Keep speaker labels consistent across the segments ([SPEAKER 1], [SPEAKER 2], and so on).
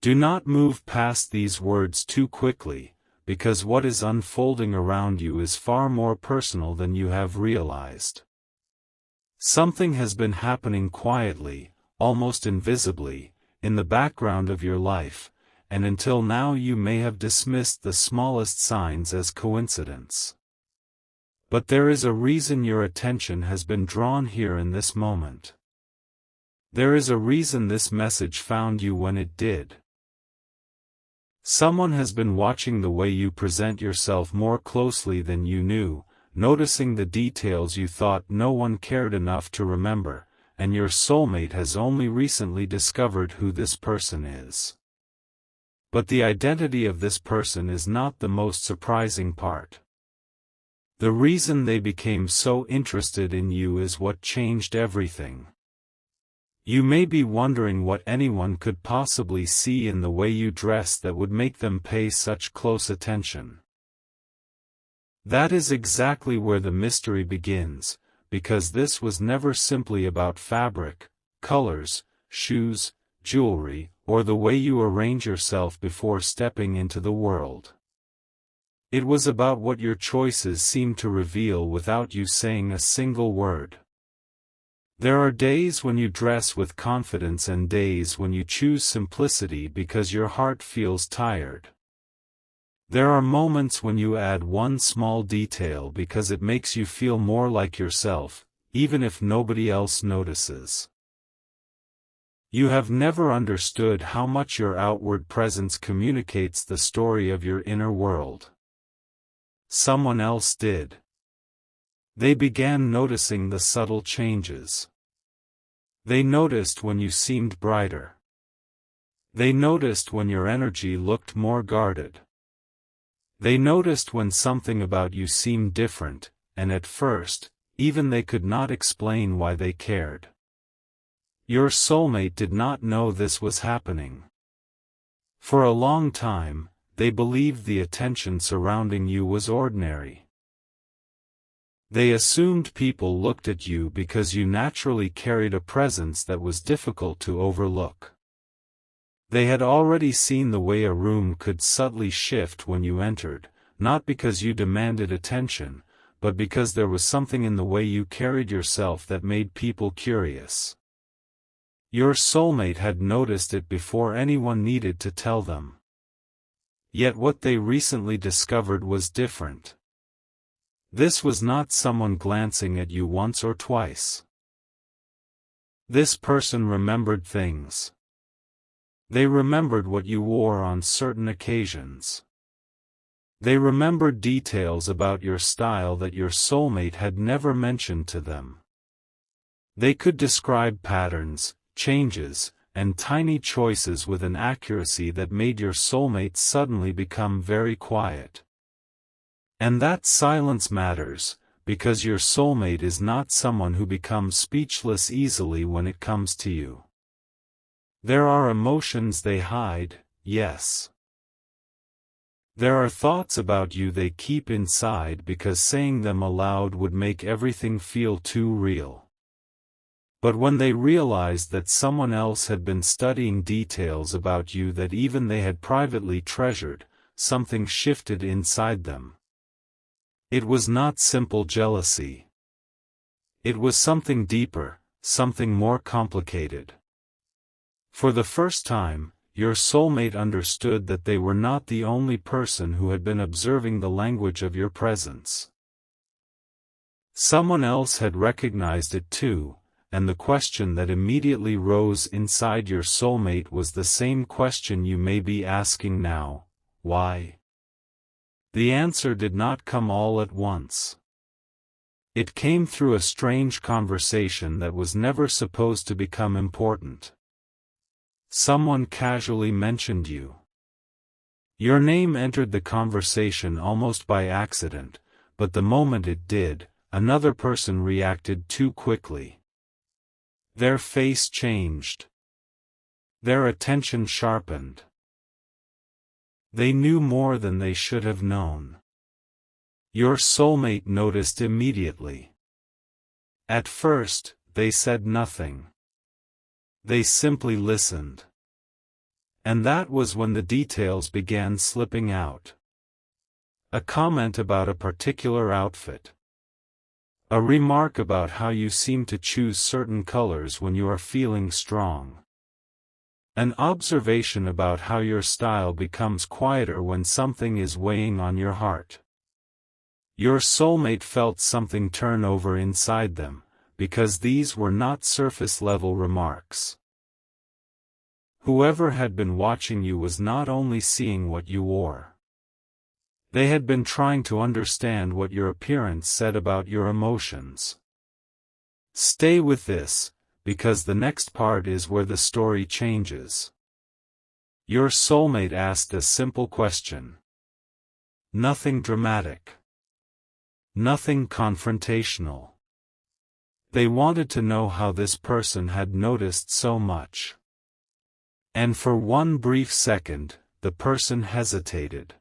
[SPEAKER 1] Do not move past these words too quickly, because what is unfolding around you is far more personal than you have realized. Something has been happening quietly, almost invisibly, in the background of your life, and until now you may have dismissed the smallest signs as coincidence. But there is a reason your attention has been drawn here in this moment. There is a reason this message found you when it did. Someone has been watching the way you present yourself more closely than you knew, noticing the details you thought no one cared enough to remember, and your soulmate has only recently discovered who this person is. But the identity of this person is not the most surprising part. The reason they became so interested in you is what changed everything. You may be wondering what anyone could possibly see in the way you dress that would make them pay such close attention. That is exactly where the mystery begins, because this was never simply about fabric, colors, shoes, jewelry, or the way you arrange yourself before stepping into the world. It was about what your choices seem to reveal without you saying a single word. There are days when you dress with confidence and days when you choose simplicity because your heart feels tired. There are moments when you add one small detail because it makes you feel more like yourself, even if nobody else notices. You have never understood how much your outward presence communicates the story of your inner world. Someone else did. They began noticing the subtle changes. They noticed when you seemed brighter. They noticed when your energy looked more guarded. They noticed when something about you seemed different, and at first, even they could not explain why they cared. Your soulmate did not know this was happening. For a long time, they believed the attention surrounding you was ordinary. They assumed people looked at you because you naturally carried a presence that was difficult to overlook. They had already seen the way a room could subtly shift when you entered, not because you demanded attention, but because there was something in the way you carried yourself that made people curious. Your soulmate had noticed it before anyone needed to tell them. Yet what they recently discovered was different. This was not someone glancing at you once or twice. This person remembered things. They remembered what you wore on certain occasions. They remembered details about your style that your soulmate had never mentioned to them. They could describe patterns, changes, and tiny choices with an accuracy that made your soulmate suddenly become very quiet. And that silence matters, because your soulmate is not someone who becomes speechless easily when it comes to you. There are emotions they hide, yes. There are thoughts about you they keep inside because saying them aloud would make everything feel too real. But when they realized that someone else had been studying details about you that even they had privately treasured, something shifted inside them. It was not simple jealousy. It was something deeper, something more complicated. For the first time, your soulmate understood that they were not the only person who had been observing the language of your presence. Someone else had recognized it too, and the question that immediately rose inside your soulmate was the same question you may be asking now: why? The answer did not come all at once. It came through a strange conversation that was never supposed to become important. Someone casually mentioned you. Your name entered the conversation almost by accident, but the moment it did, another person reacted too quickly. Their face changed. Their attention sharpened. They knew more than they should have known. Your soulmate noticed immediately. At first, they said nothing. They simply listened. And that was when the details began slipping out. A comment about a particular outfit. A remark about how you seem to choose certain colors when you are feeling strong. An observation about how your style becomes quieter when something is weighing on your heart. Your soulmate felt something turn over inside them, because these were not surface-level remarks. Whoever had been watching you was not only seeing what you wore. They had been trying to understand what your appearance said about your emotions. Stay with this, because the next part is where the story changes. Your soulmate asked a simple question. Nothing dramatic. Nothing confrontational. They wanted to know how this person had noticed so much. And for one brief second, the person hesitated.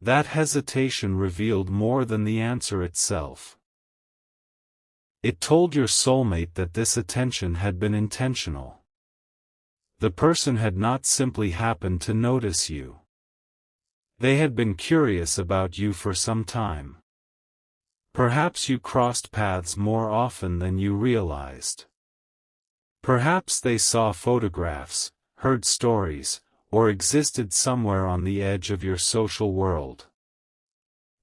[SPEAKER 1] That hesitation revealed more than the answer itself. It told your soulmate that this attention had been intentional. The person had not simply happened to notice you. They had been curious about you for some time. Perhaps you crossed paths more often than you realized. Perhaps they saw photographs, heard stories, or existed somewhere on the edge of your social world.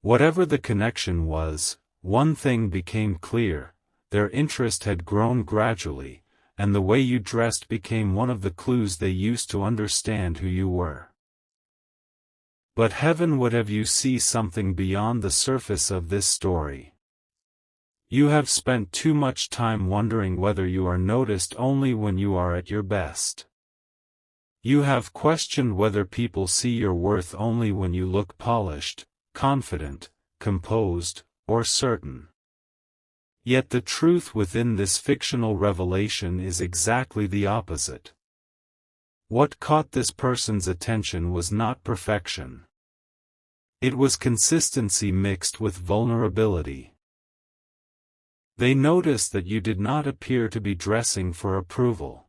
[SPEAKER 1] Whatever the connection was, one thing became clear: their interest had grown gradually, and the way you dressed became one of the clues they used to understand who you were. But heaven would have you see something beyond the surface of this story. You have spent too much time wondering whether you are noticed only when you are at your best. You have questioned whether people see your worth only when you look polished, confident, composed, or certain. Yet the truth within this fictional revelation is exactly the opposite. What caught this person's attention was not perfection. It was consistency mixed with vulnerability. They noticed that you did not appear to be dressing for approval.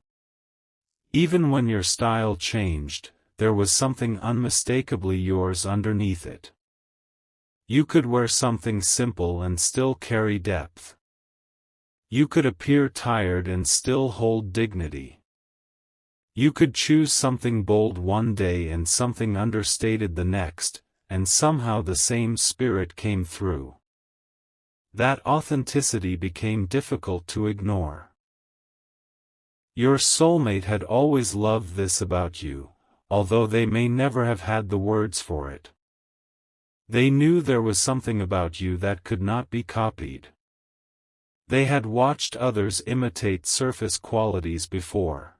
[SPEAKER 1] Even when your style changed, there was something unmistakably yours underneath it. You could wear something simple and still carry depth. You could appear tired and still hold dignity. You could choose something bold one day and something understated the next, and somehow the same spirit came through. That authenticity became difficult to ignore. Your soulmate had always loved this about you, although they may never have had the words for it. They knew there was something about you that could not be copied. They had watched others imitate surface qualities before.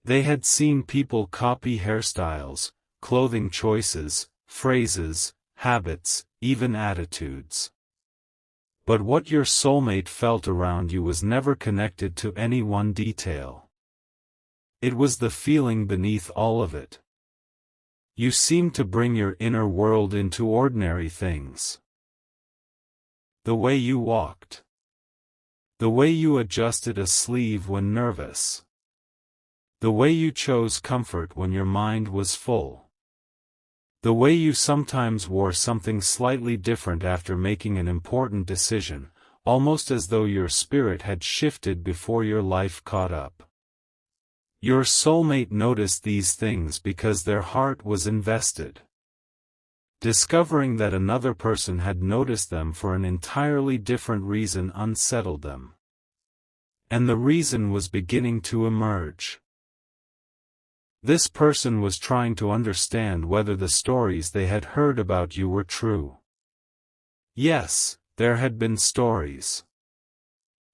[SPEAKER 1] They had seen people copy hairstyles, clothing choices, phrases, habits, even attitudes. But what your soulmate felt around you was never connected to any one detail. It was the feeling beneath all of it. You seemed to bring your inner world into ordinary things. The way you walked. The way you adjusted a sleeve when nervous. The way you chose comfort when your mind was full. The way you sometimes wore something slightly different after making an important decision, almost as though your spirit had shifted before your life caught up. Your soulmate noticed these things because their heart was invested. Discovering that another person had noticed them for an entirely different reason unsettled them. And the reason was beginning to emerge. This person was trying to understand whether the stories they had heard about you were true. Yes, there had been stories.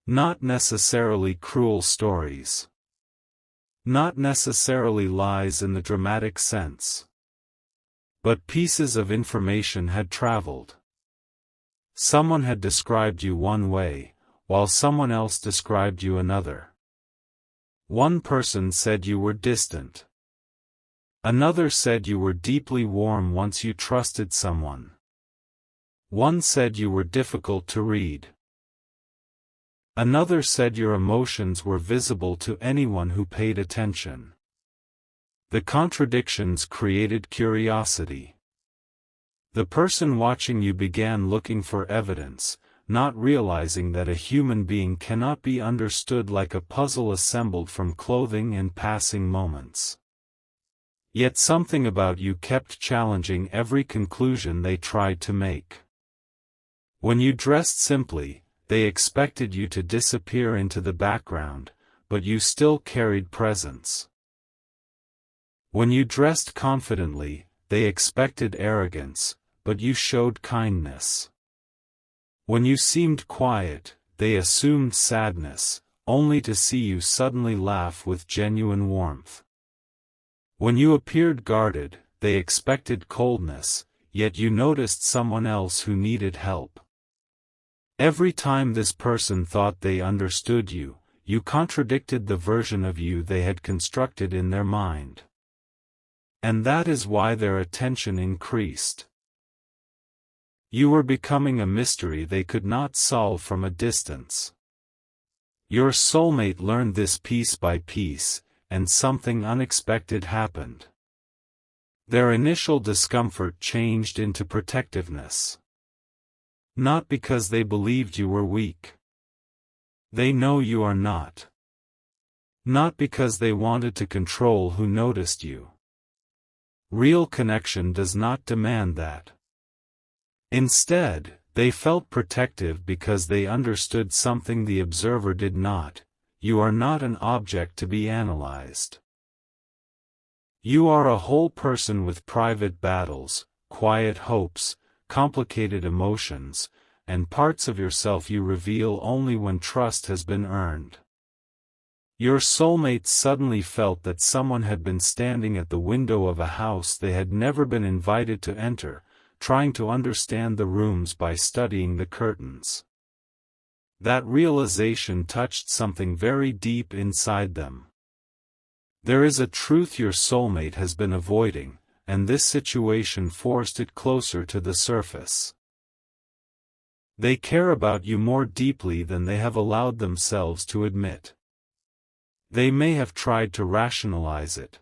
[SPEAKER 1] Not necessarily cruel stories. Not necessarily lies in the dramatic sense. But pieces of information had traveled. Someone had described you one way, while someone else described you another. One person said you were distant. Another said you were deeply warm once you trusted someone. One said you were difficult to read. Another said your emotions were visible to anyone who paid attention. The contradictions created curiosity. The person watching you began looking for evidence, not realizing that a human being cannot be understood like a puzzle assembled from clothing and passing moments. Yet something about you kept challenging every conclusion they tried to make. When you dressed simply, they expected you to disappear into the background, but you still carried presence. When you dressed confidently, they expected arrogance, but you showed kindness. When you seemed quiet, they assumed sadness, only to see you suddenly laugh with genuine warmth. When you appeared guarded, they expected coldness, yet you noticed someone else who needed help. Every time this person thought they understood you, you contradicted the version of you they had constructed in their mind. And that is why their attention increased. You were becoming a mystery they could not solve from a distance. Your soulmate learned this piece by piece, and something unexpected happened. Their initial discomfort changed into protectiveness. Not because they believed you were weak. They know you are not. Not because they wanted to control who noticed you. Real connection does not demand that. Instead, they felt protective because they understood something the observer did not: you are not an object to be analyzed. You are a whole person with private battles, quiet hopes, complicated emotions, and parts of yourself you reveal only when trust has been earned. Your soulmate suddenly felt that someone had been standing at the window of a house they had never been invited to enter, trying to understand the rooms by studying the curtains. That realization touched something very deep inside them. There is a truth your soulmate has been avoiding, and this situation forced it closer to the surface. They care about you more deeply than they have allowed themselves to admit. They may have tried to rationalize it.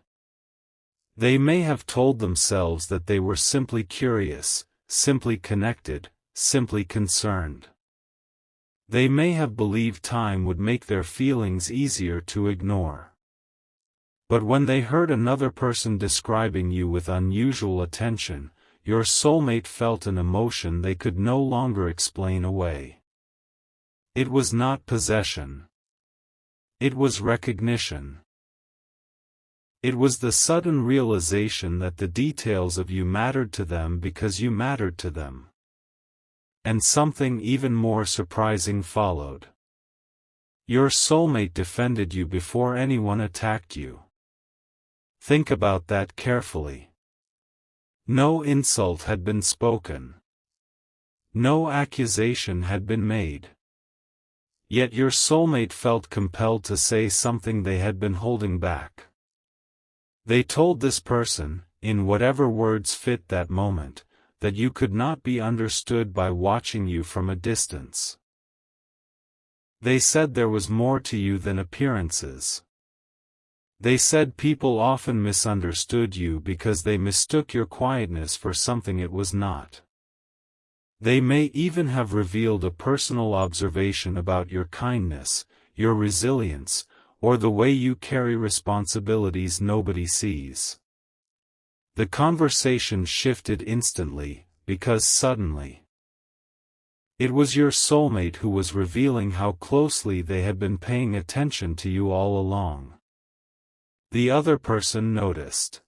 [SPEAKER 1] They may have told themselves that they were simply curious, simply connected, simply concerned. They may have believed time would make their feelings easier to ignore. But when they heard another person describing you with unusual attention, your soulmate felt an emotion they could no longer explain away. It was not possession. It was recognition. It was the sudden realization that the details of you mattered to them because you mattered to them. And something even more surprising followed. Your soulmate defended you before anyone attacked you. Think about that carefully. No insult had been spoken. No accusation had been made. Yet your soulmate felt compelled to say something they had been holding back. They told this person, in whatever words fit that moment, that you could not be understood by watching you from a distance. They said there was more to you than appearances. They said people often misunderstood you because they mistook your quietness for something it was not. They may even have revealed a personal observation about your kindness, your resilience, or the way you carry responsibilities nobody sees. The conversation shifted instantly, because suddenly, it was your soulmate who was revealing how closely they had been paying attention to you all along. The other person noticed.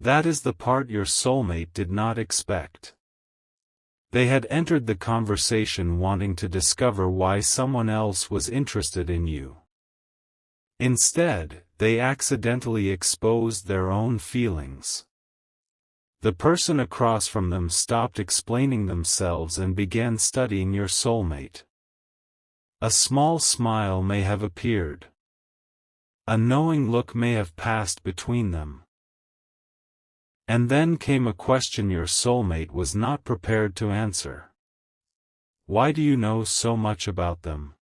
[SPEAKER 1] That is the part your soulmate did not expect. They had entered the conversation wanting to discover why someone else was interested in you. Instead, they accidentally exposed their own feelings. The person across from them stopped explaining themselves and began studying your soulmate. A small smile may have appeared. A knowing look may have passed between them. And then came a question your soulmate was not prepared to answer. Why do you know so much about them?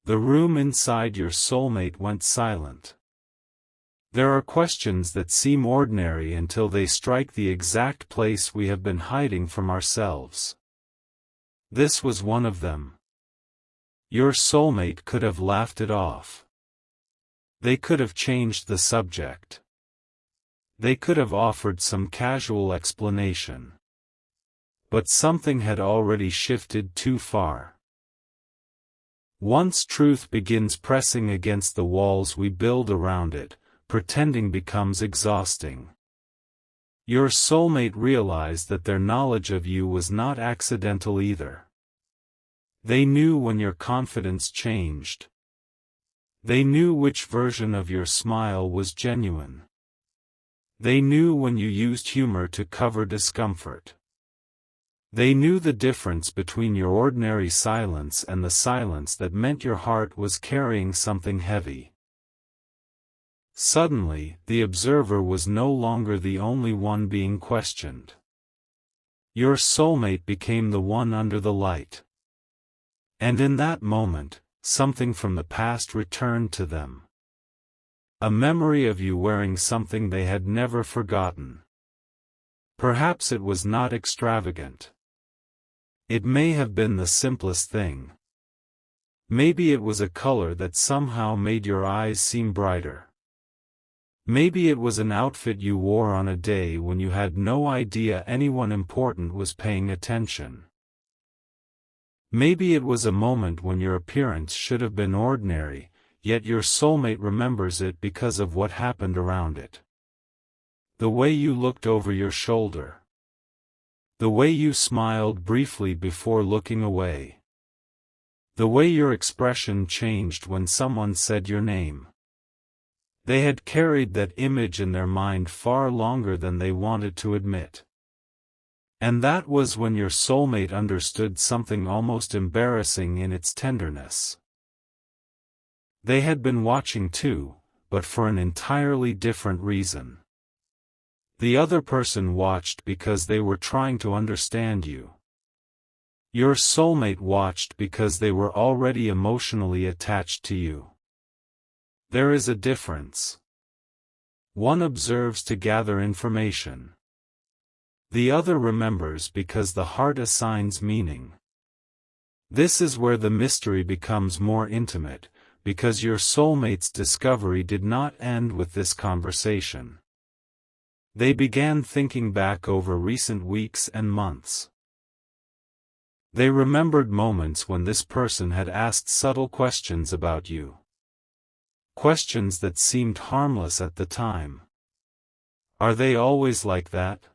[SPEAKER 1] The room inside your soulmate went silent. There are questions that seem ordinary until they strike the exact place we have been hiding from ourselves. This was one of them. Your soulmate could have laughed it off. They could have changed the subject. They could have offered some casual explanation. But something had already shifted too far. Once truth begins pressing against the walls we build around it, pretending becomes exhausting. Your soulmate realized that their knowledge of you was not accidental either. They knew when your confidence changed. They knew which version of your smile was genuine. They knew when you used humor to cover discomfort. They knew the difference between your ordinary silence and the silence that meant your heart was carrying something heavy. Suddenly, the observer was no longer the only one being questioned. Your soulmate became the one under the light. And in that moment, something from the past returned to them. A memory of you wearing something they had never forgotten. Perhaps it was not extravagant. It may have been the simplest thing. Maybe it was a color that somehow made your eyes seem brighter. Maybe it was an outfit you wore on a day when you had no idea anyone important was paying attention. Maybe it was a moment when your appearance should have been ordinary, yet your soulmate remembers it because of what happened around it. The way you looked over your shoulder. The way you smiled briefly before looking away. The way your expression changed when someone said your name. They had carried that image in their mind far longer than they wanted to admit. And that was when your soulmate understood something almost embarrassing in its tenderness. They had been watching too, but for an entirely different reason. The other person watched because they were trying to understand you. Your soulmate watched because they were already emotionally attached to you. There is a difference. One observes to gather information. The other remembers because the heart assigns meaning. This is where the mystery becomes more intimate, because your soulmate's discovery did not end with this conversation. They began thinking back over recent weeks and months. They remembered moments when this person had asked subtle questions about you. Questions that seemed harmless at the time. Are they always like that?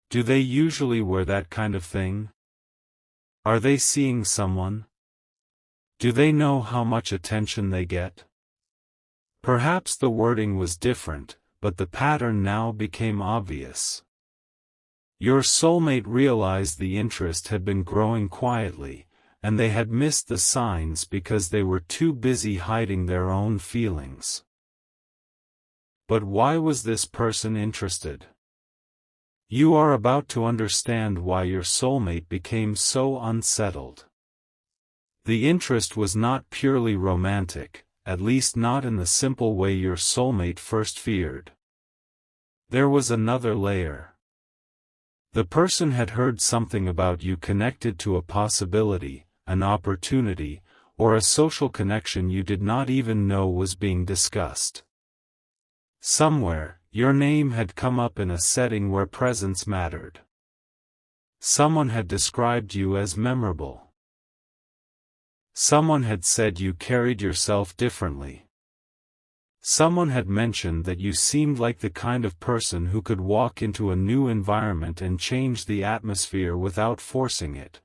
[SPEAKER 1] Do they usually wear that kind of thing? Are they seeing someone? Do they know how much attention they get? Perhaps the wording was different, but the pattern now became obvious. Your soulmate realized the interest had been growing quietly, and they had missed the signs because they were too busy hiding their own feelings. But why was this person interested? You are about to understand why your soulmate became so unsettled. The interest was not purely romantic, at least not in the simple way your soulmate first feared. There was another layer. The person had heard something about you connected to a possibility, an opportunity, or a social connection you did not even know was being discussed. Somewhere, your name had come up in a setting where presence mattered. Someone had described you as memorable. Someone had said you carried yourself differently. Someone had mentioned that you seemed like the kind of person who could walk into a new environment and change the atmosphere without forcing it.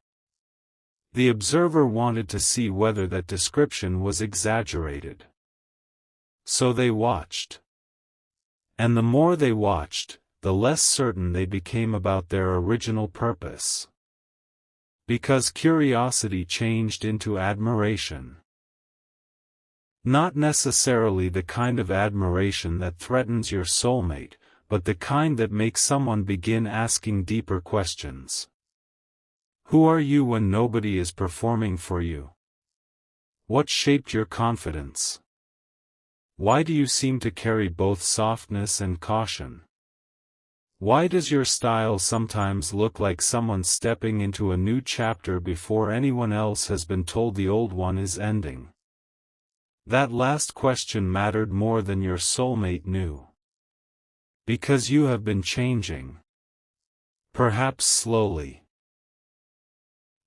[SPEAKER 1] The observer wanted to see whether that description was exaggerated. So they watched. And the more they watched, the less certain they became about their original purpose. Because curiosity changed into admiration. Not necessarily the kind of admiration that threatens your soulmate, but the kind that makes someone begin asking deeper questions. Who are you when nobody is performing for you? What shaped your confidence? Why do you seem to carry both softness and caution? Why does your style sometimes look like someone stepping into a new chapter before anyone else has been told the old one is ending? That last question mattered more than your soulmate knew. Because you have been changing. Perhaps slowly.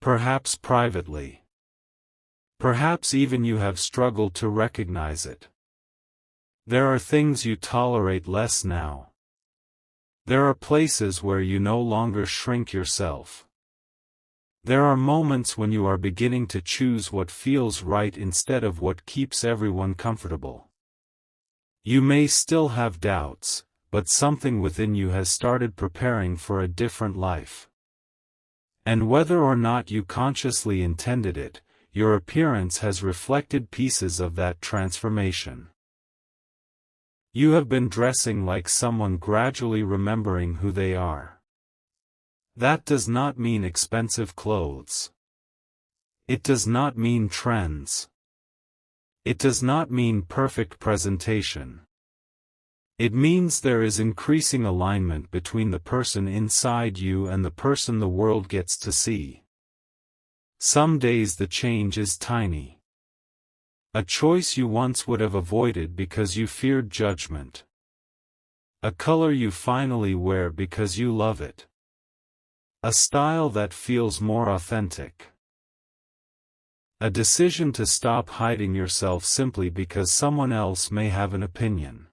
[SPEAKER 1] Perhaps privately. Perhaps even you have struggled to recognize it. There are things you tolerate less now. There are places where you no longer shrink yourself. There are moments when you are beginning to choose what feels right instead of what keeps everyone comfortable. You may still have doubts, but something within you has started preparing for a different life. And whether or not you consciously intended it, your appearance has reflected pieces of that transformation. You have been dressing like someone gradually remembering who they are. That does not mean expensive clothes. It does not mean trends. It does not mean perfect presentation. It means there is increasing alignment between the person inside you and the person the world gets to see. Some days the change is tiny. A choice you once would have avoided because you feared judgment. A color you finally wear because you love it. A style that feels more authentic. A decision to stop hiding yourself simply because someone else may have an opinion.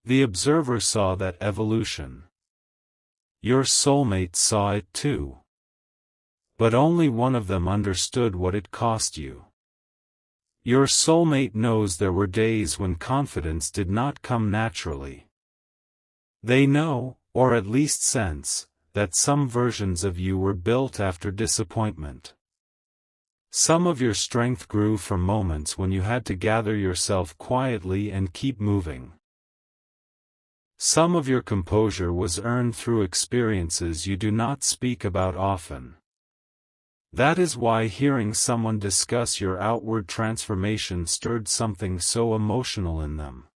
[SPEAKER 1] The observer saw that evolution. Your soulmate saw it too. But only one of them understood what it cost you. Your soulmate knows there were days when confidence did not come naturally. They know, or at least sense, that some versions of you were built after disappointment. Some of your strength grew from moments when you had to gather yourself quietly and keep moving. Some of your composure was earned through experiences you do not speak about often. That is why hearing someone discuss your outward transformation stirred something so emotional in them.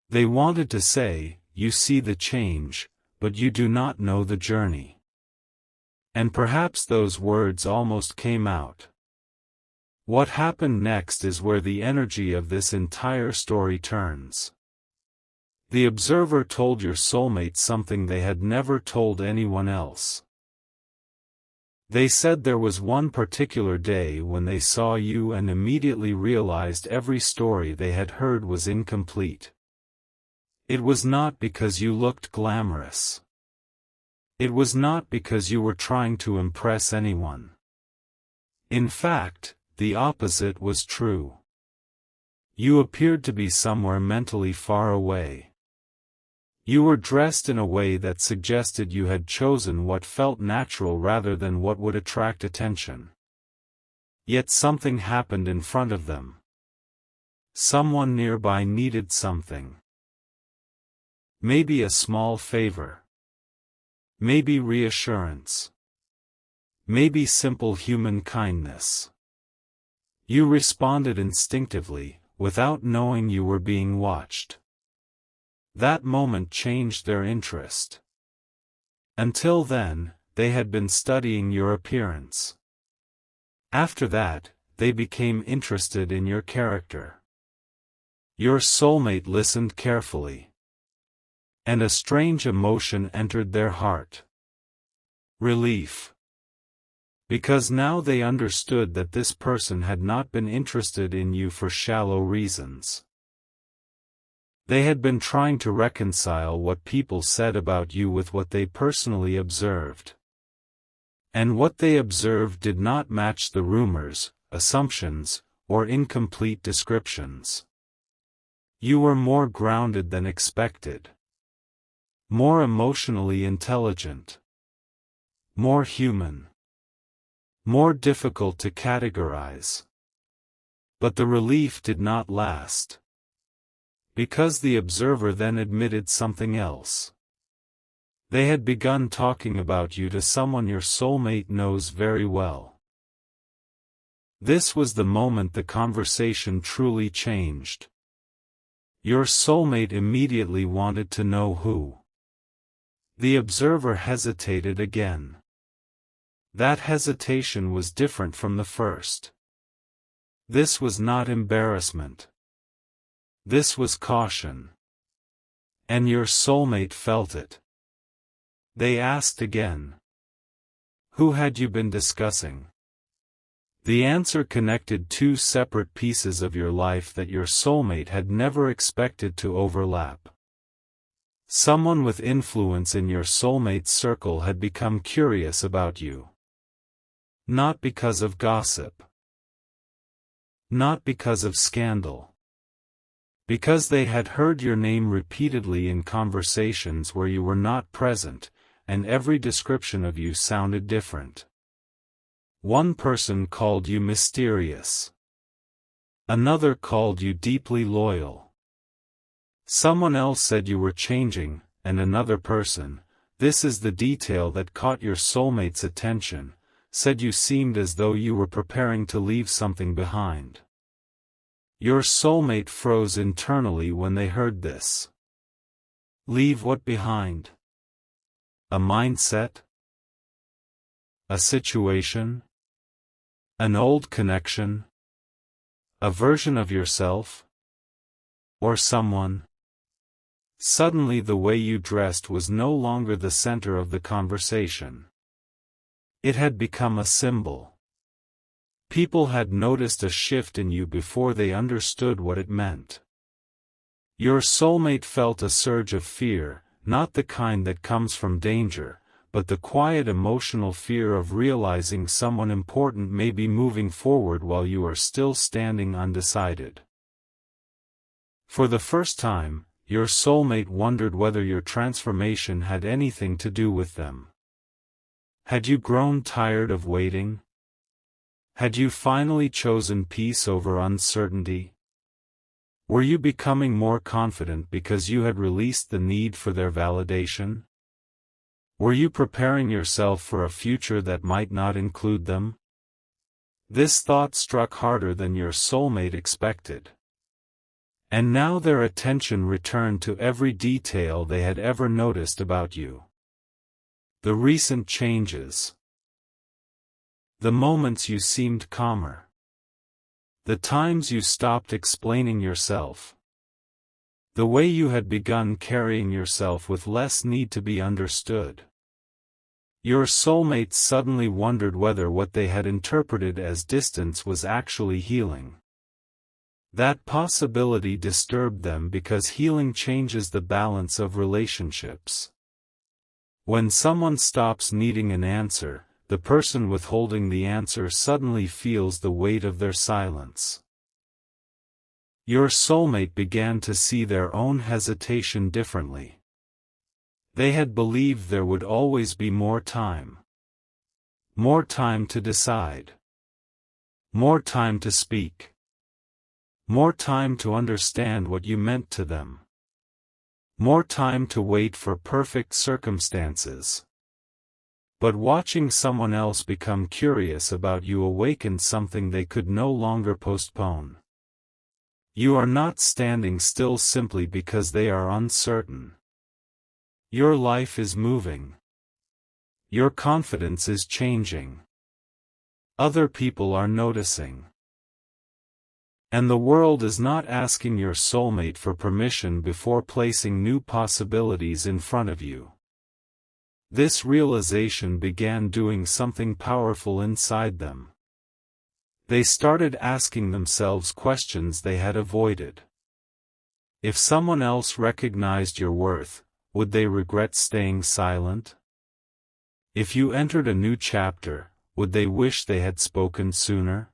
[SPEAKER 1] They wanted to say, "You see the change, but you do not know the journey." And perhaps those words almost came out. What happened next is where the energy of this entire story turns. The observer told your soulmate something they had never told anyone else. They said there was one particular day when they saw you and immediately realized every story they had heard was incomplete. It was not because you looked glamorous. It was not because you were trying to impress anyone. In fact, the opposite was true. You appeared to be somewhere mentally far away. You were dressed in a way that suggested you had chosen what felt natural rather than what would attract attention. Yet something happened in front of them. Someone nearby needed something. Maybe a small favor. Maybe reassurance. Maybe simple human kindness. You responded instinctively, without knowing you were being watched. That moment changed their interest. Until then, they had been studying your appearance. After that, they became interested in your character. Your soulmate listened carefully. And a strange emotion entered their heart. Relief. Because now they understood that this person had not been interested in you for shallow reasons. They had been trying to reconcile what people said about you with what they personally observed. And what they observed did not match the rumors, assumptions, or incomplete descriptions. You were more grounded than expected. More emotionally intelligent. More human. More difficult to categorize. But the relief did not last. Because the observer then admitted something else. They had begun talking about you to someone your soulmate knows very well. This was the moment the conversation truly changed. Your soulmate immediately wanted to know who. The observer hesitated again. That hesitation was different from the first. This was not embarrassment. This was caution. And your soulmate felt it. They asked again. Who had you been discussing? The answer connected two separate pieces of your life that your soulmate had never expected to overlap. Someone with influence in your soulmate's circle had become curious about you. Not because of gossip. Not because of scandal. Because they had heard your name repeatedly in conversations where you were not present, and every description of you sounded different. One person called you mysterious. Another called you deeply loyal. Someone else said you were changing, and another person, this is the detail that caught your soulmate's attention, said you seemed as though you were preparing to leave something behind. Your soulmate froze internally when they heard this. Leave what behind? A mindset? A situation? An old connection? A version of yourself? Or someone? Suddenly the way you dressed was no longer the center of the conversation. It had become a symbol. People had noticed a shift in you before they understood what it meant. Your soulmate felt a surge of fear, not the kind that comes from danger, but the quiet emotional fear of realizing someone important may be moving forward while you are still standing undecided. For the first time, your soulmate wondered whether your transformation had anything to do with them. Had you grown tired of waiting? Had you finally chosen peace over uncertainty? Were you becoming more confident because you had released the need for their validation? Were you preparing yourself for a future that might not include them? This thought struck harder than your soulmate expected. And now their attention returned to every detail they had ever noticed about you. The recent changes. The moments you seemed calmer. The times you stopped explaining yourself. The way you had begun carrying yourself with less need to be understood. Your soulmate suddenly wondered whether what they had interpreted as distance was actually healing. That possibility disturbed them because healing changes the balance of relationships. When someone stops needing an answer, the person withholding the answer suddenly feels the weight of their silence. Your soulmate began to see their own hesitation differently. They had believed there would always be more time. More time to decide. More time to speak. More time to understand what you meant to them. More time to wait for perfect circumstances. But watching someone else become curious about you awakened something they could no longer postpone. You are not standing still simply because they are uncertain. Your life is moving. Your confidence is changing. Other people are noticing. And the world is not asking your soulmate for permission before placing new possibilities in front of you. This realization began doing something powerful inside them. They started asking themselves questions they had avoided. If someone else recognized your worth, would they regret staying silent? If you entered a new chapter, would they wish they had spoken sooner?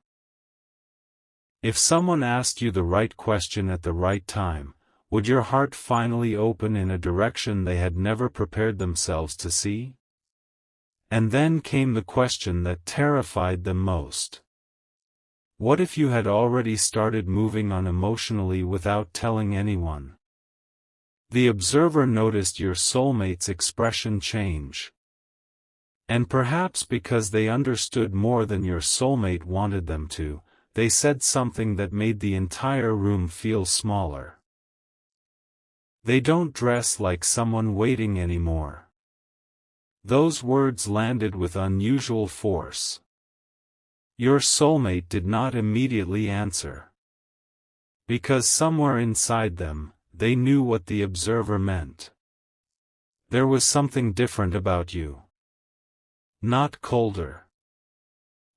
[SPEAKER 1] If someone asked you the right question at the right time, would your heart finally open in a direction they had never prepared themselves to see? And then came the question that terrified them most. What if you had already started moving on emotionally without telling anyone? The observer noticed your soulmate's expression change. And perhaps because they understood more than your soulmate wanted them to, they said something that made the entire room feel smaller. They don't dress like someone waiting anymore. Those words landed with unusual force. Your soulmate did not immediately answer. Because somewhere inside them, they knew what the observer meant. There was something different about you. Not colder.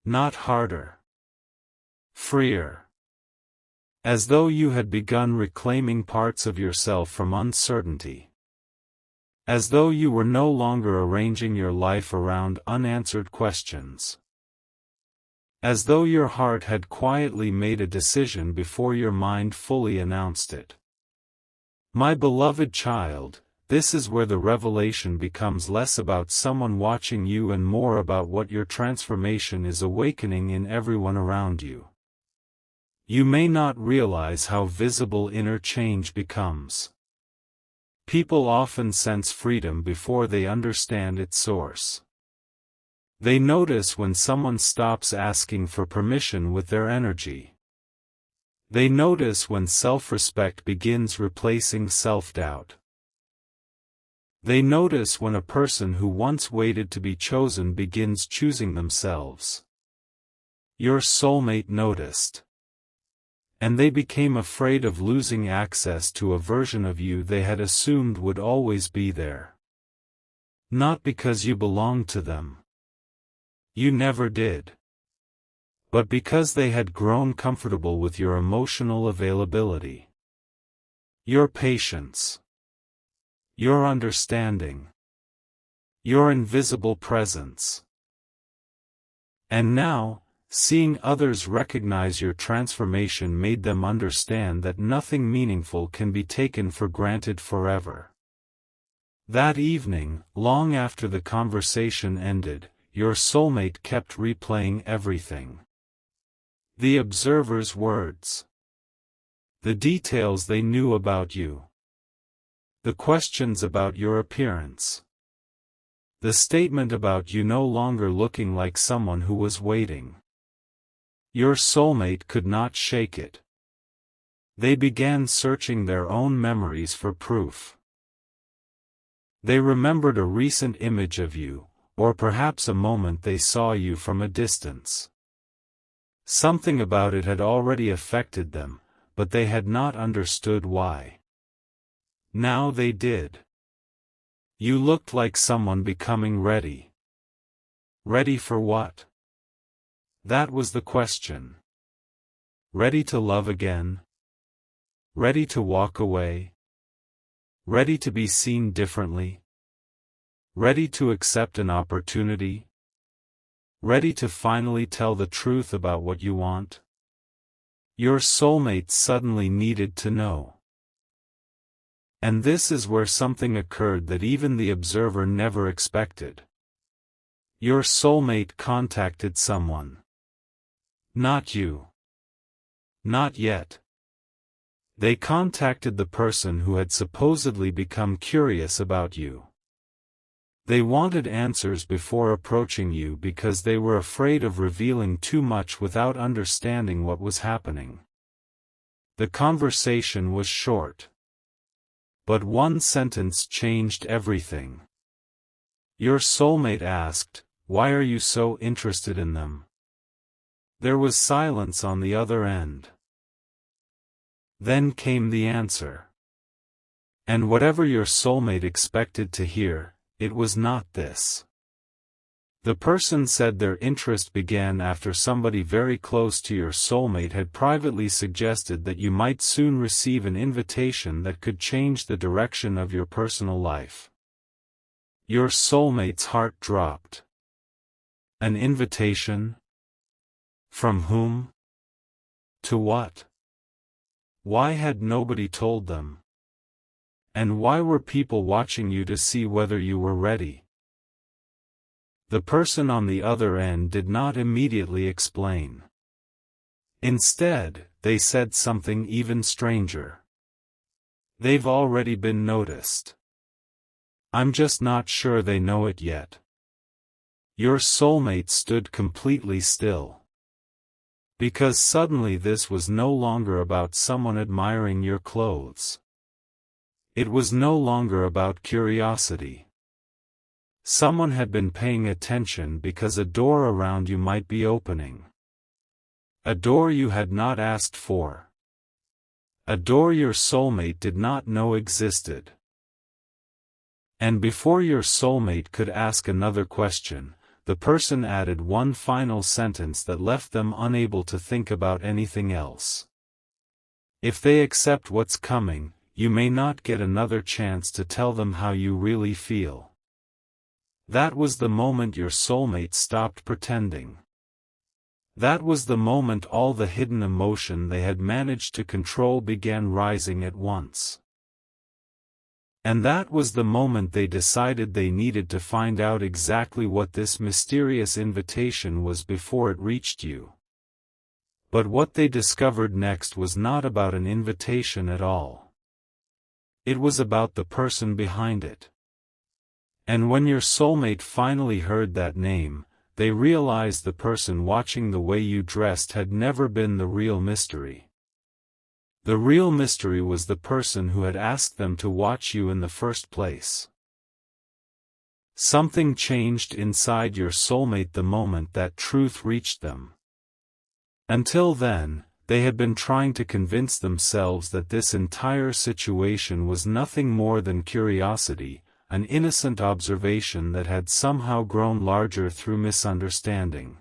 [SPEAKER 1] Not harder. Freer. As though you had begun reclaiming parts of yourself from uncertainty. As though you were no longer arranging your life around unanswered questions. As though your heart had quietly made a decision before your mind fully announced it. My beloved child, this is where the revelation becomes less about someone watching you and more about what your transformation is awakening in everyone around you. You may not realize how visible inner change becomes. People often sense freedom before they understand its source. They notice when someone stops asking for permission with their energy. They notice when self-respect begins replacing self-doubt. They notice when a person who once waited to be chosen begins choosing themselves. Your soulmate noticed. And they became afraid of losing access to a version of you they had assumed would always be there. Not because you belonged to them. You never did. But because they had grown comfortable with your emotional availability. Your patience. Your understanding. Your invisible presence. And now, seeing others recognize your transformation made them understand that nothing meaningful can be taken for granted forever. That evening, long after the conversation ended, your soulmate kept replaying everything. The observer's words. The details they knew about you. The questions about your appearance. The statement about you no longer looking like someone who was waiting. Your soulmate could not shake it. They began searching their own memories for proof. They remembered a recent image of you, or perhaps a moment they saw you from a distance. Something about it had already affected them, but they had not understood why. Now they did. You looked like someone becoming ready. Ready for what? That was the question. Ready to love again? Ready to walk away? Ready to be seen differently? Ready to accept an opportunity? Ready to finally tell the truth about what you want? Your soulmate suddenly needed to know. And this is where something occurred that even the observer never expected. Your soulmate contacted someone. Not you. Not yet. They contacted the person who had supposedly become curious about you. They wanted answers before approaching you because they were afraid of revealing too much without understanding what was happening. The conversation was short. But one sentence changed everything. Your soulmate asked, "Why are you so interested in them?" There was silence on the other end. Then came the answer. And whatever your soulmate expected to hear, it was not this. The person said their interest began after somebody very close to your soulmate had privately suggested that you might soon receive an invitation that could change the direction of your personal life. Your soulmate's heart dropped. An invitation? From whom? To what? Why had nobody told them? And why were people watching you to see whether you were ready? The person on the other end did not immediately explain. Instead, they said something even stranger. They've already been noticed. I'm just not sure they know it yet. Your soulmate stood completely still. Because suddenly this was no longer about someone admiring your clothes. It was no longer about curiosity. Someone had been paying attention because a door around you might be opening. A door you had not asked for. A door your soulmate did not know existed. And before your soulmate could ask another question, the person added one final sentence that left them unable to think about anything else. If they accept what's coming, you may not get another chance to tell them how you really feel. That was the moment your soulmate stopped pretending. That was the moment all the hidden emotion they had managed to control began rising at once. And that was the moment they decided they needed to find out exactly what this mysterious invitation was before it reached you. But what they discovered next was not about an invitation at all. It was about the person behind it. And when your soulmate finally heard that name, they realized the person watching the way you dressed had never been the real mystery. The real mystery was the person who had asked them to watch you in the first place. Something changed inside your soulmate the moment that truth reached them. Until then, they had been trying to convince themselves that this entire situation was nothing more than curiosity, an innocent observation that had somehow grown larger through misunderstanding.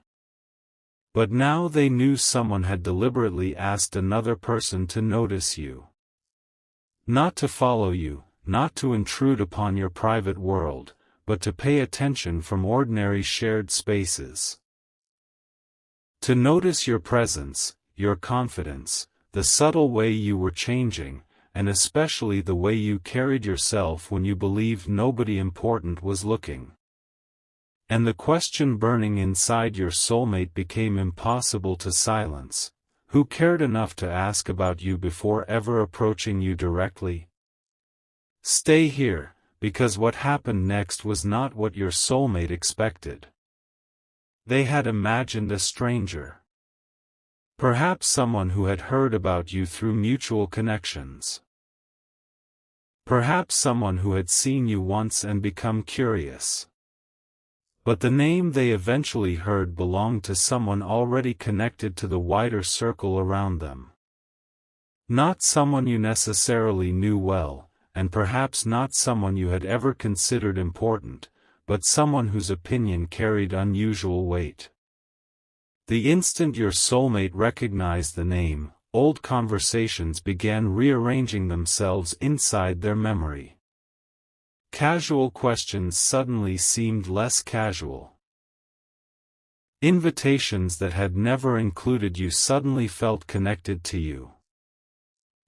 [SPEAKER 1] But now they knew someone had deliberately asked another person to notice you. Not to follow you, not to intrude upon your private world, but to pay attention from ordinary shared spaces. To notice your presence, your confidence, the subtle way you were changing, and especially the way you carried yourself when you believed nobody important was looking. And the question burning inside your soulmate became impossible to silence: who cared enough to ask about you before ever approaching you directly? Stay here, because what happened next was not what your soulmate expected. They had imagined a stranger. Perhaps someone who had heard about you through mutual connections. Perhaps someone who had seen you once and become curious. But the name they eventually heard belonged to someone already connected to the wider circle around them. Not someone you necessarily knew well, and perhaps not someone you had ever considered important, but someone whose opinion carried unusual weight. The instant your soulmate recognized the name, old conversations began rearranging themselves inside their memory. Casual questions suddenly seemed less casual. Invitations that had never included you suddenly felt connected to you.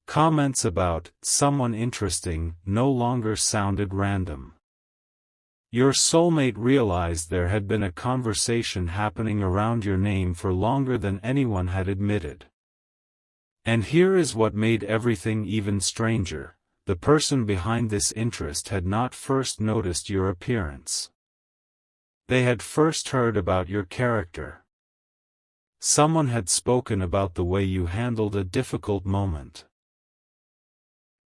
[SPEAKER 1] Comments about someone interesting no longer sounded random. Your soulmate realized there had been a conversation happening around your name for longer than anyone had admitted. And here is what made everything even stranger: the person behind this interest had not first noticed your appearance. They had first heard about your character. Someone had spoken about the way you handled a difficult moment.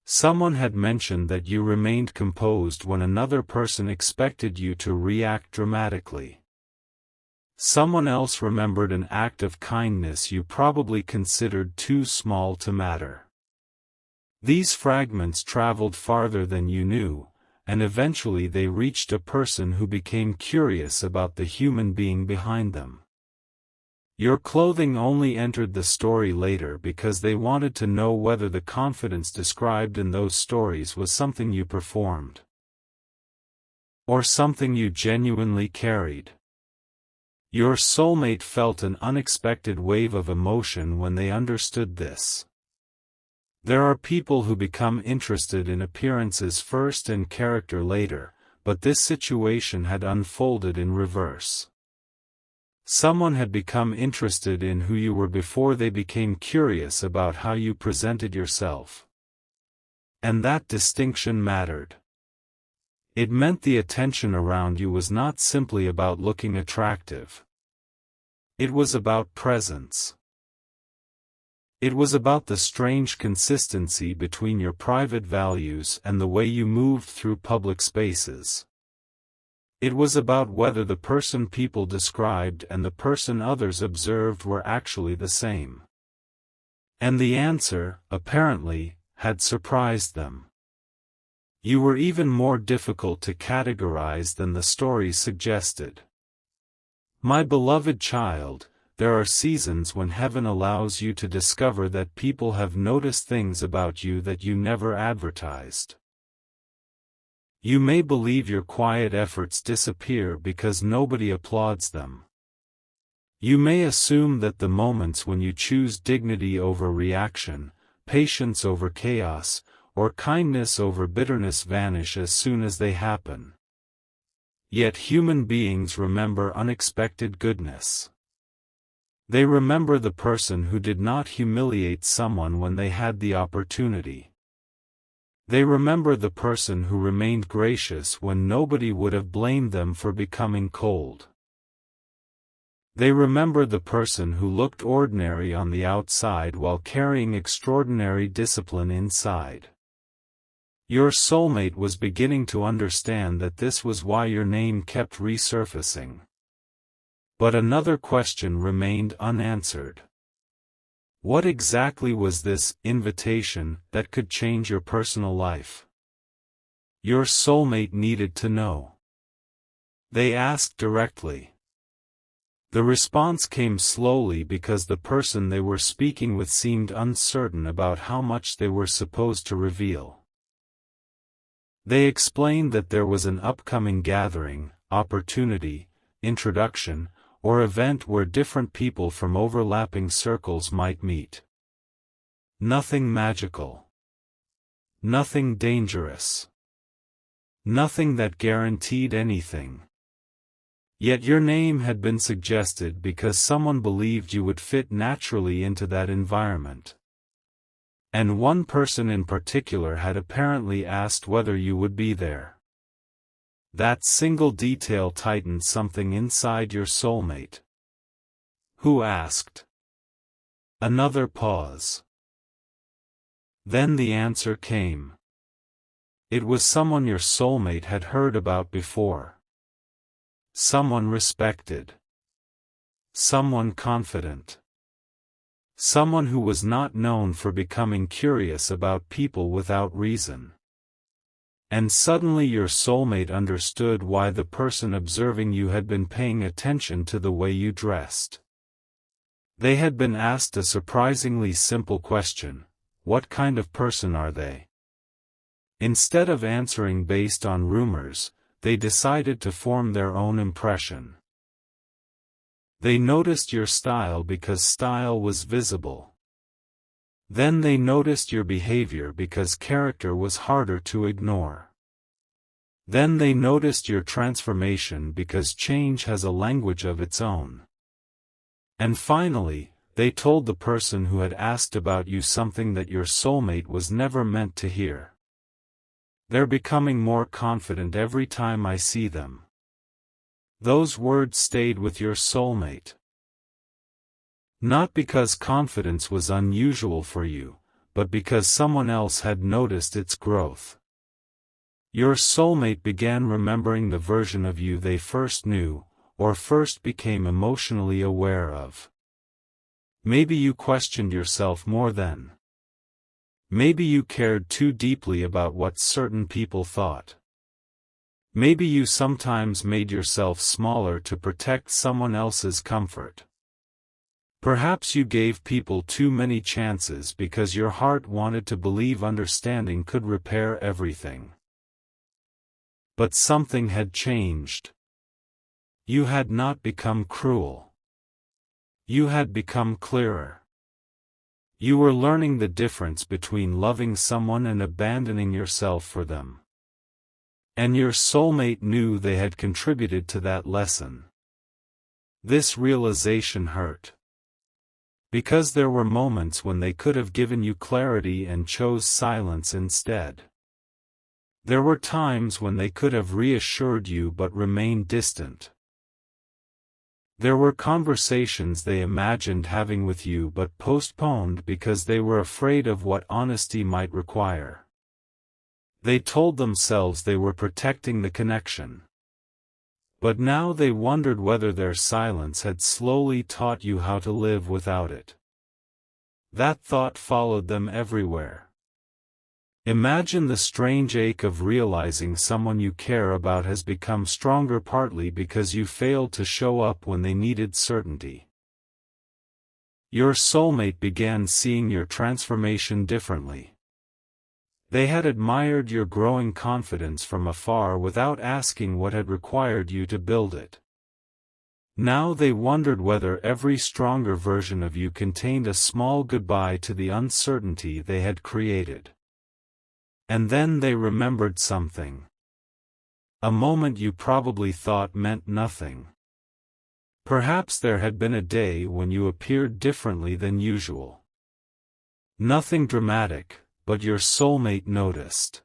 [SPEAKER 1] Someone had mentioned that you remained composed when another person expected you to react dramatically. Someone else remembered an act of kindness you probably considered too small to matter. These fragments traveled farther than you knew, and eventually they reached a person who became curious about the human being behind them. Your clothing only entered the story later because they wanted to know whether the confidence described in those stories was something you performed, or something you genuinely carried. Your soulmate felt an unexpected wave of emotion when they understood this. There are people who become interested in appearances first and character later, but this situation had unfolded in reverse. Someone had become interested in who you were before they became curious about how you presented yourself. And that distinction mattered. It meant the attention around you was not simply about looking attractive. It was about presence. It was about the strange consistency between your private values and the way you moved through public spaces. It was about whether the person people described and the person others observed were actually the same. And the answer, apparently, had surprised them. You were even more difficult to categorize than the story suggested. My beloved child, there are seasons when heaven allows you to discover that people have noticed things about you that you never advertised. You may believe your quiet efforts disappear because nobody applauds them. You may assume that the moments when you choose dignity over reaction, patience over chaos, or kindness over bitterness vanish as soon as they happen. Yet human beings remember unexpected goodness. They remember the person who did not humiliate someone when they had the opportunity. They remember the person who remained gracious when nobody would have blamed them for becoming cold. They remember the person who looked ordinary on the outside while carrying extraordinary discipline inside. Your soulmate was beginning to understand that this was why your name kept resurfacing. But another question remained unanswered. What exactly was this invitation that could change your personal life? Your soulmate needed to know. They asked directly. The response came slowly because the person they were speaking with seemed uncertain about how much they were supposed to reveal. They explained that there was an upcoming gathering, opportunity, introduction, or event where different people from overlapping circles might meet. Nothing magical. Nothing dangerous. Nothing that guaranteed anything. Yet your name had been suggested because someone believed you would fit naturally into that environment. And one person in particular had apparently asked whether you would be there. That single detail tightened something inside your soulmate. Who asked? Another pause. Then the answer came. It was someone your soulmate had heard about before. Someone respected. Someone confident. Someone who was not known for becoming curious about people without reason. And suddenly your soulmate understood why the person observing you had been paying attention to the way you dressed. They had been asked a surprisingly simple question: what kind of person are they? Instead of answering based on rumors, they decided to form their own impression. They noticed your style because style was visible. Then they noticed your behavior because character was harder to ignore. Then they noticed your transformation because change has a language of its own. And finally, they told the person who had asked about you something that your soulmate was never meant to hear. They're becoming more confident every time I see them. Those words stayed with your soulmate. Not because confidence was unusual for you, but because someone else had noticed its growth. Your soulmate began remembering the version of you they first knew, or first became emotionally aware of. Maybe you questioned yourself more then. Maybe you cared too deeply about what certain people thought. Maybe you sometimes made yourself smaller to protect someone else's comfort. Perhaps you gave people too many chances because your heart wanted to believe understanding could repair everything. But something had changed. You had not become cruel. You had become clearer. You were learning the difference between loving someone and abandoning yourself for them. And your soulmate knew they had contributed to that lesson. This realization hurt. Because there were moments when they could have given you clarity and chose silence instead. There were times when they could have reassured you but remained distant. There were conversations they imagined having with you but postponed because they were afraid of what honesty might require. They told themselves they were protecting the connection. But now they wondered whether their silence had slowly taught you how to live without it. That thought followed them everywhere. Imagine the strange ache of realizing someone you care about has become stronger partly because you failed to show up when they needed certainty. Your soulmate began seeing your transformation differently. They had admired your growing confidence from afar without asking what had required you to build it. Now they wondered whether every stronger version of you contained a small goodbye to the uncertainty they had created. And then they remembered something. A moment you probably thought meant nothing. Perhaps there had been a day when you appeared differently than usual. Nothing dramatic, but your soulmate noticed.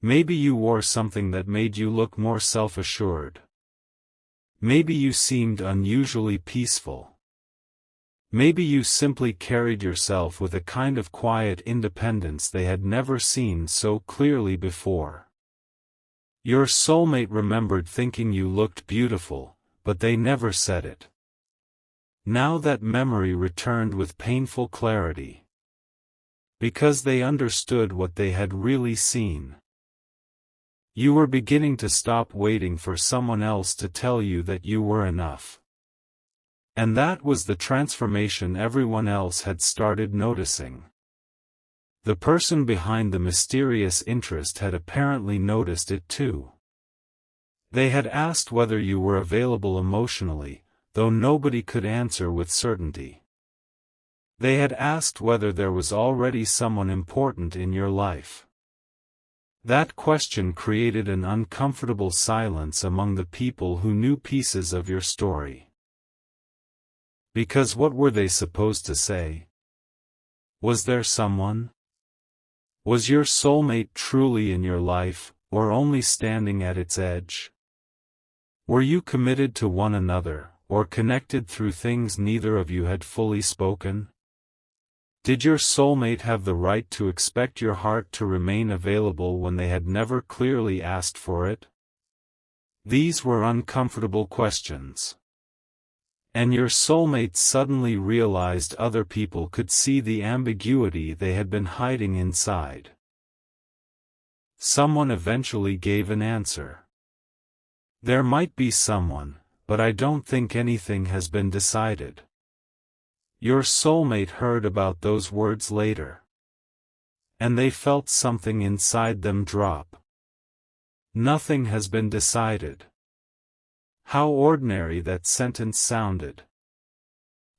[SPEAKER 1] Maybe you wore something that made you look more self-assured. Maybe you seemed unusually peaceful. Maybe you simply carried yourself with a kind of quiet independence they had never seen so clearly before. Your soulmate remembered thinking you looked beautiful, but they never said it. Now that memory returned with painful clarity. Because they understood what they had really seen. You were beginning to stop waiting for someone else to tell you that you were enough. And that was the transformation everyone else had started noticing. The person behind the mysterious interest had apparently noticed it too. They had asked whether you were available emotionally, though nobody could answer with certainty. They had asked whether there was already someone important in your life. That question created an uncomfortable silence among the people who knew pieces of your story. Because what were they supposed to say? Was there someone? Was your soulmate truly in your life, or only standing at its edge? Were you committed to one another, or connected through things neither of you had fully spoken? Did your soulmate have the right to expect your heart to remain available when they had never clearly asked for it? These were uncomfortable questions. And your soulmate suddenly realized other people could see the ambiguity they had been hiding inside. Someone eventually gave an answer. There might be someone, but I don't think anything has been decided. Your soulmate heard about those words later. And they felt something inside them drop. Nothing has been decided. How ordinary that sentence sounded.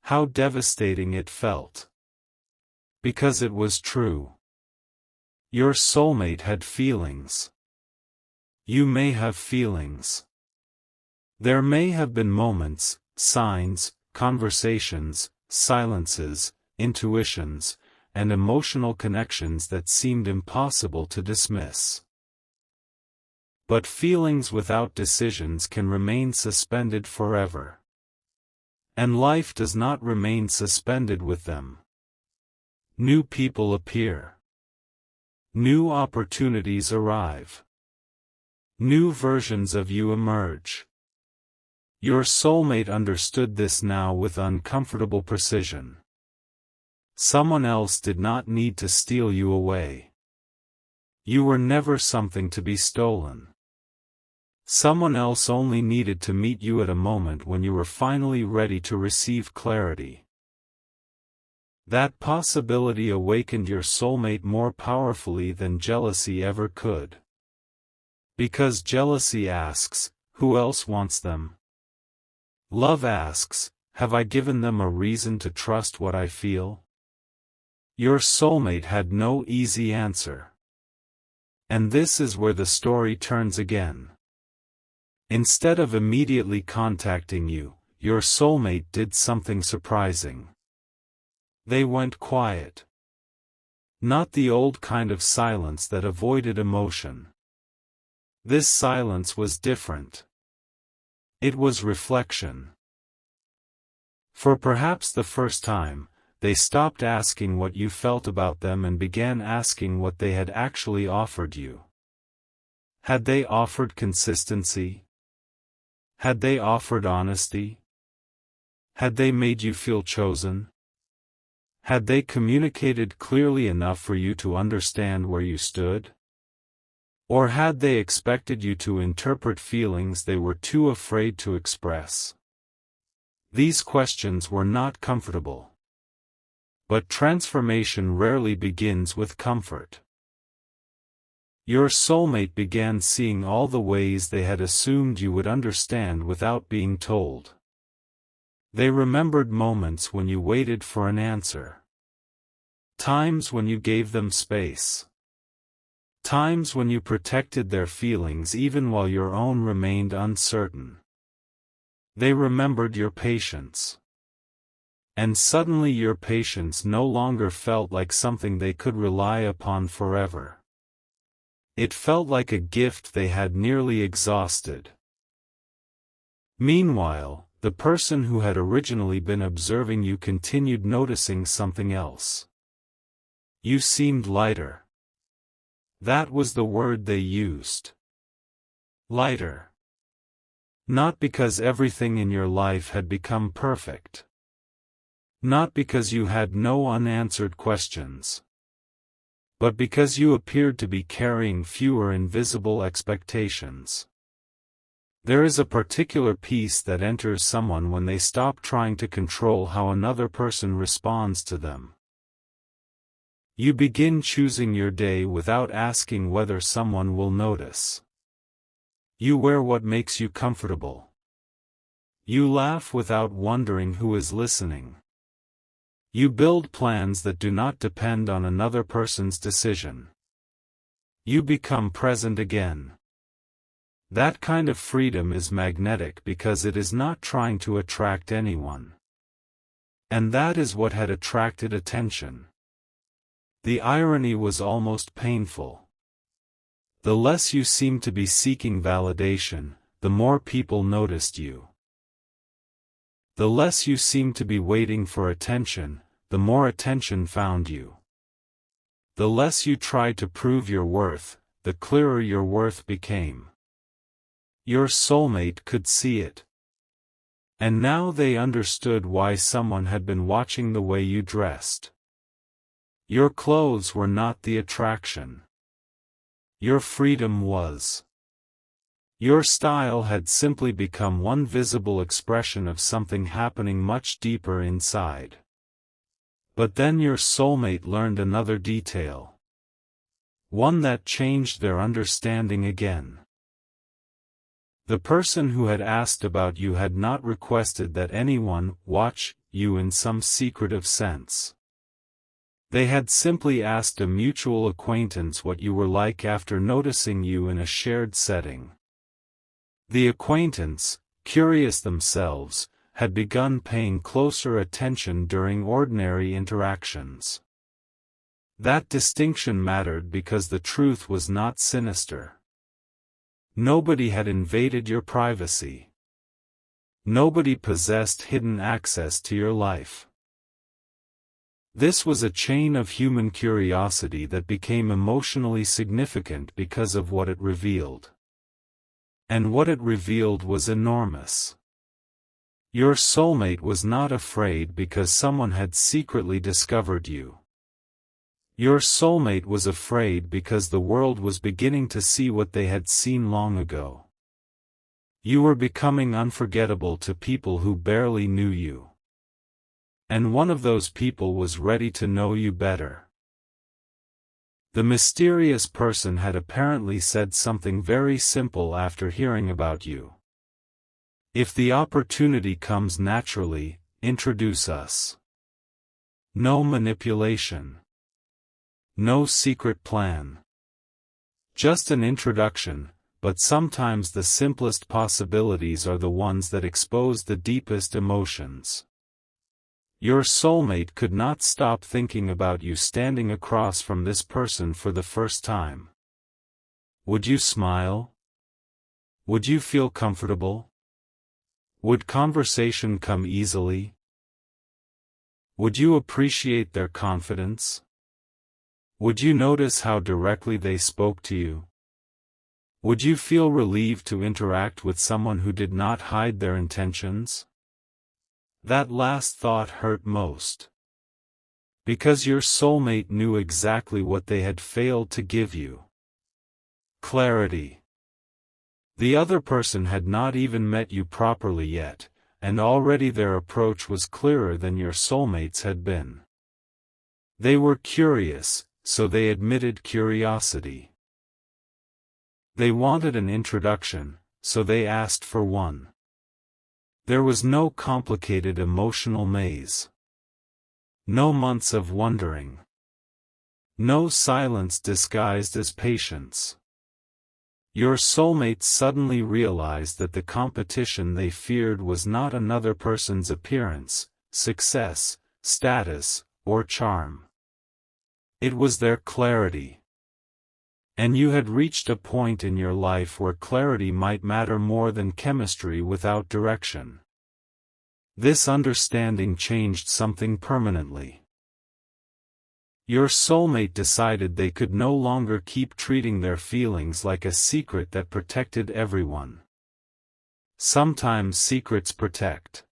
[SPEAKER 1] How devastating it felt. Because it was true. Your soulmate had feelings. You may have feelings. There may have been moments, signs, conversations, silences, intuitions, and emotional connections that seemed impossible to dismiss. But feelings without decisions can remain suspended forever. And life does not remain suspended with them. New people appear. New opportunities arrive. New versions of you emerge. Your soulmate understood this now with uncomfortable precision. Someone else did not need to steal you away. You were never something to be stolen. Someone else only needed to meet you at a moment when you were finally ready to receive clarity. That possibility awakened your soulmate more powerfully than jealousy ever could. Because jealousy asks, who else wants them? Love asks, have I given them a reason to trust what I feel? Your soulmate had no easy answer. And this is where the story turns again. Instead of immediately contacting you, your soulmate did something surprising. They went quiet. Not the old kind of silence that avoided emotion. This silence was different. It was reflection. For perhaps the first time, they stopped asking what you felt about them and began asking what they had actually offered you. Had they offered consistency? Had they offered honesty? Had they made you feel chosen? Had they communicated clearly enough for you to understand where you stood? Or had they expected you to interpret feelings they were too afraid to express? These questions were not comfortable. But transformation rarely begins with comfort. Your soulmate began seeing all the ways they had assumed you would understand without being told. They remembered moments when you waited for an answer. Times when you gave them space. Times when you protected their feelings even while your own remained uncertain. They remembered your patience. And suddenly your patience no longer felt like something they could rely upon forever. It felt like a gift they had nearly exhausted. Meanwhile, the person who had originally been observing you continued noticing something else. You seemed lighter. That was the word they used. Lighter. Not because everything in your life had become perfect. Not because you had no unanswered questions. But because you appeared to be carrying fewer invisible expectations. There is a particular peace that enters someone when they stop trying to control how another person responds to them. You begin choosing your day without asking whether someone will notice. You wear what makes you comfortable. You laugh without wondering who is listening. You build plans that do not depend on another person's decision. You become present again. That kind of freedom is magnetic because it is not trying to attract anyone. And that is what had attracted attention. The irony was almost painful. The less you seemed to be seeking validation, the more people noticed you. The less you seemed to be waiting for attention, the more attention found you. The less you tried to prove your worth, the clearer your worth became. Your soulmate could see it. And now they understood why someone had been watching the way you dressed. Your clothes were not the attraction. Your freedom was. Your style had simply become one visible expression of something happening much deeper inside. But then your soulmate learned another detail. One that changed their understanding again. The person who had asked about you had not requested that anyone watch you in some secretive sense. They had simply asked a mutual acquaintance what you were like after noticing you in a shared setting. The acquaintance, curious themselves, had begun paying closer attention during ordinary interactions. That distinction mattered because the truth was not sinister. Nobody had invaded your privacy. Nobody possessed hidden access to your life. This was a chain of human curiosity that became emotionally significant because of what it revealed. And what it revealed was enormous. Your soulmate was not afraid because someone had secretly discovered you. Your soulmate was afraid because the world was beginning to see what they had seen long ago. You were becoming unforgettable to people who barely knew you. And one of those people was ready to know you better. The mysterious person had apparently said something very simple after hearing about you. If the opportunity comes naturally, introduce us. No manipulation. No secret plan. Just an introduction, but sometimes the simplest possibilities are the ones that expose the deepest emotions. Your soulmate could not stop thinking about you standing across from this person for the first time. Would you smile? Would you feel comfortable? Would conversation come easily? Would you appreciate their confidence? Would you notice how directly they spoke to you? Would you feel relieved to interact with someone who did not hide their intentions? That last thought hurt most. Because your soulmate knew exactly what they had failed to give you. Clarity. The other person had not even met you properly yet, and already their approach was clearer than your soulmate's had been. They were curious, so they admitted curiosity. They wanted an introduction, so they asked for one. There was no complicated emotional maze. No months of wondering. No silence disguised as patience. Your soulmate suddenly realized that the competition they feared was not another person's appearance, success, status, or charm. It was their clarity. And you had reached a point in your life where clarity might matter more than chemistry without direction. This understanding changed something permanently. Your soulmate decided they could no longer keep treating their feelings like a secret that protected everyone. Sometimes secrets protect.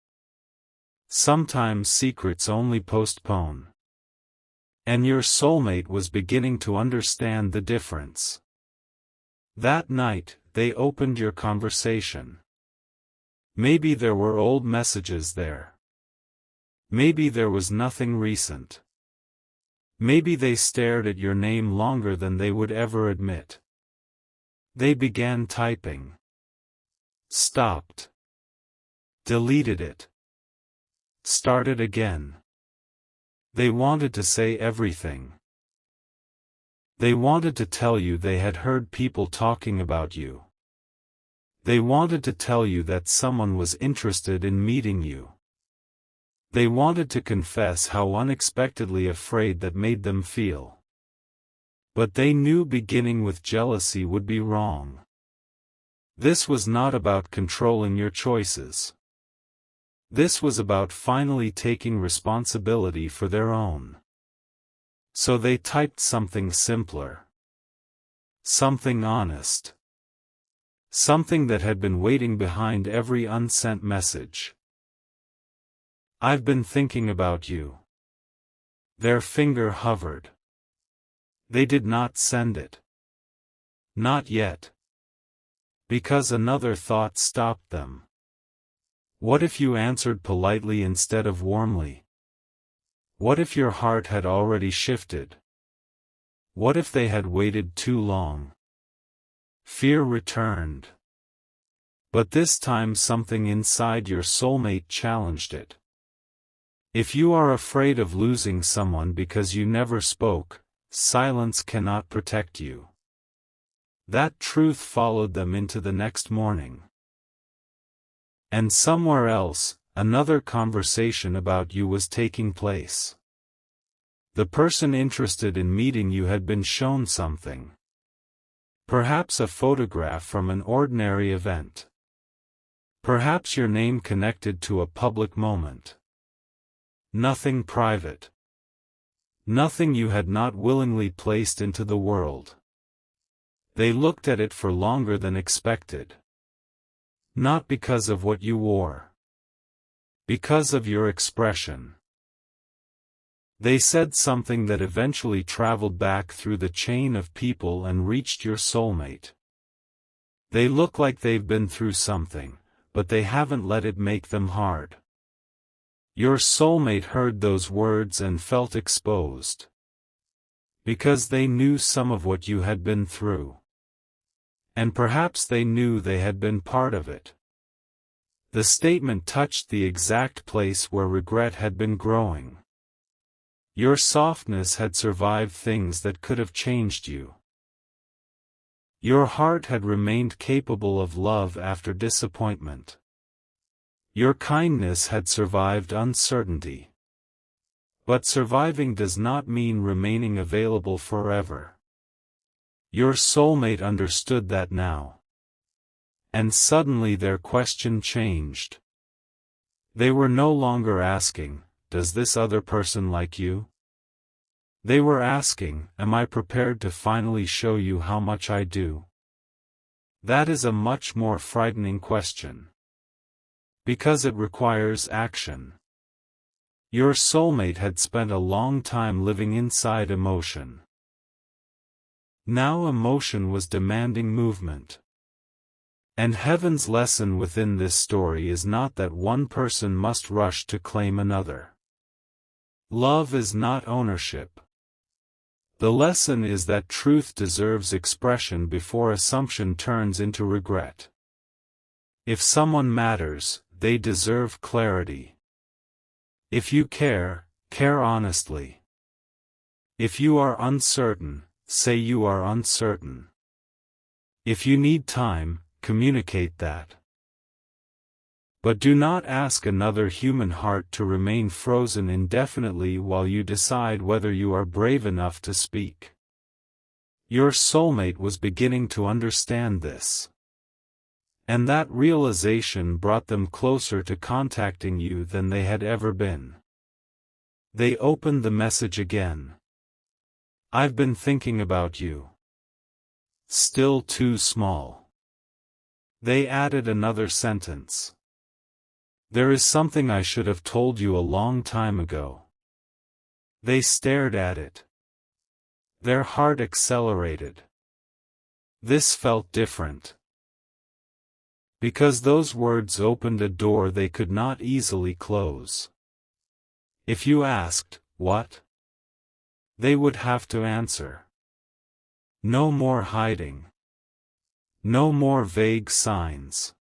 [SPEAKER 1] Sometimes secrets only postpone. And your soulmate was beginning to understand the difference. That night, they opened your conversation. Maybe there were old messages there. Maybe there was nothing recent. Maybe they stared at your name longer than they would ever admit. They began typing. Stopped. Deleted it. Started again. They wanted to say everything. They wanted to tell you they had heard people talking about you. They wanted to tell you that someone was interested in meeting you. They wanted to confess how unexpectedly afraid that made them feel. But they knew beginning with jealousy would be wrong. This was not about controlling your choices. This was about finally taking responsibility for their own. So they typed something simpler. Something honest. Something that had been waiting behind every unsent message. I've been thinking about you. Their finger hovered. They did not send it. Not yet. Because another thought stopped them. What if you answered politely instead of warmly? What if your heart had already shifted? What if they had waited too long? Fear returned. But this time something inside your soulmate challenged it. If you are afraid of losing someone because you never spoke, silence cannot protect you. That truth followed them into the next morning. And somewhere else, another conversation about you was taking place. The person interested in meeting you had been shown something. Perhaps a photograph from an ordinary event. Perhaps your name connected to a public moment. Nothing private. Nothing you had not willingly placed into the world. They looked at it for longer than expected. Not because of what you wore. Because of your expression. They said something that eventually traveled back through the chain of people and reached your soulmate. They look like they've been through something, but they haven't let it make them hard. Your soulmate heard those words and felt exposed. Because they knew some of what you had been through. And perhaps they knew they had been part of it. The statement touched the exact place where regret had been growing. Your softness had survived things that could have changed you. Your heart had remained capable of love after disappointment. Your kindness had survived uncertainty. But surviving does not mean remaining available forever. Your soulmate understood that now. And suddenly their question changed. They were no longer asking, "Does this other person like you?" They were asking, "Am I prepared to finally show you how much I do?" That is a much more frightening question. Because it requires action. Your soulmate had spent a long time living inside emotion. Now emotion was demanding movement. And heaven's lesson within this story is not that one person must rush to claim another. Love is not ownership. The lesson is that truth deserves expression before assumption turns into regret. If someone matters, they deserve clarity. If you care, care honestly. If you are uncertain, say you are uncertain. If you need time, communicate that. But do not ask another human heart to remain frozen indefinitely while you decide whether you are brave enough to speak. Your soulmate was beginning to understand this. And that realization brought them closer to contacting you than they had ever been. They opened the message again. "I've been thinking about you." Still too small. They added another sentence. "There is something I should have told you a long time ago." They stared at it. Their heart accelerated. This felt different. Because those words opened a door they could not easily close. If you asked, "What?" they would have to answer. No more hiding. No more vague signs.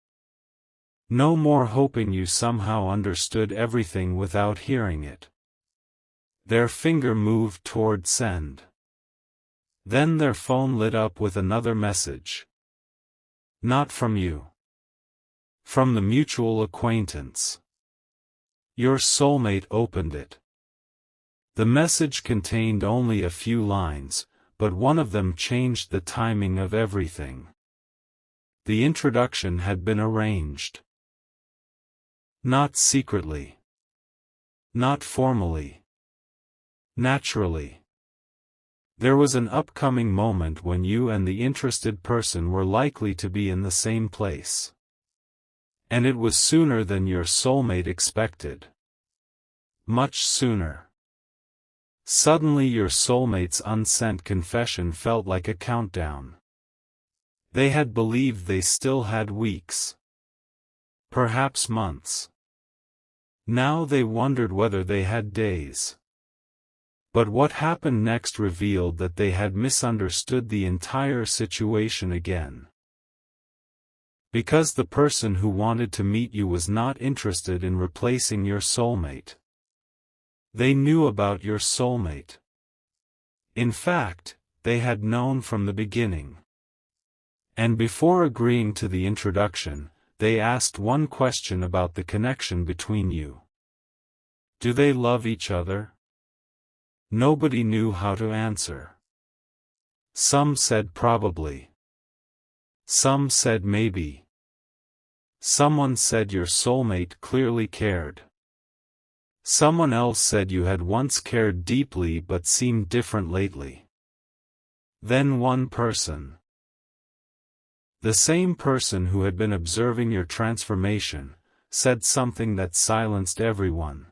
[SPEAKER 1] No more hoping you somehow understood everything without hearing it. Their finger moved toward send. Then their phone lit up with another message. "Not from you. From the mutual acquaintance." Your soulmate opened it. The message contained only a few lines, but one of them changed the timing of everything. The introduction had been arranged. Not secretly. Not formally. Naturally. There was an upcoming moment when you and the interested person were likely to be in the same place. And it was sooner than your soulmate expected. Much sooner. Suddenly your soulmate's unsent confession felt like a countdown. They had believed they still had weeks. Perhaps months. Now they wondered whether they had days. But what happened next revealed that they had misunderstood the entire situation again. Because the person who wanted to meet you was not interested in replacing your soulmate. They knew about your soulmate. In fact, they had known from the beginning. And before agreeing to the introduction, they asked one question about the connection between you. Do they love each other? Nobody knew how to answer. Some said probably. Some said maybe. Someone said your soulmate clearly cared. Someone else said you had once cared deeply but seemed different lately. Then one person. The same person who had been observing your transformation, said something that silenced everyone.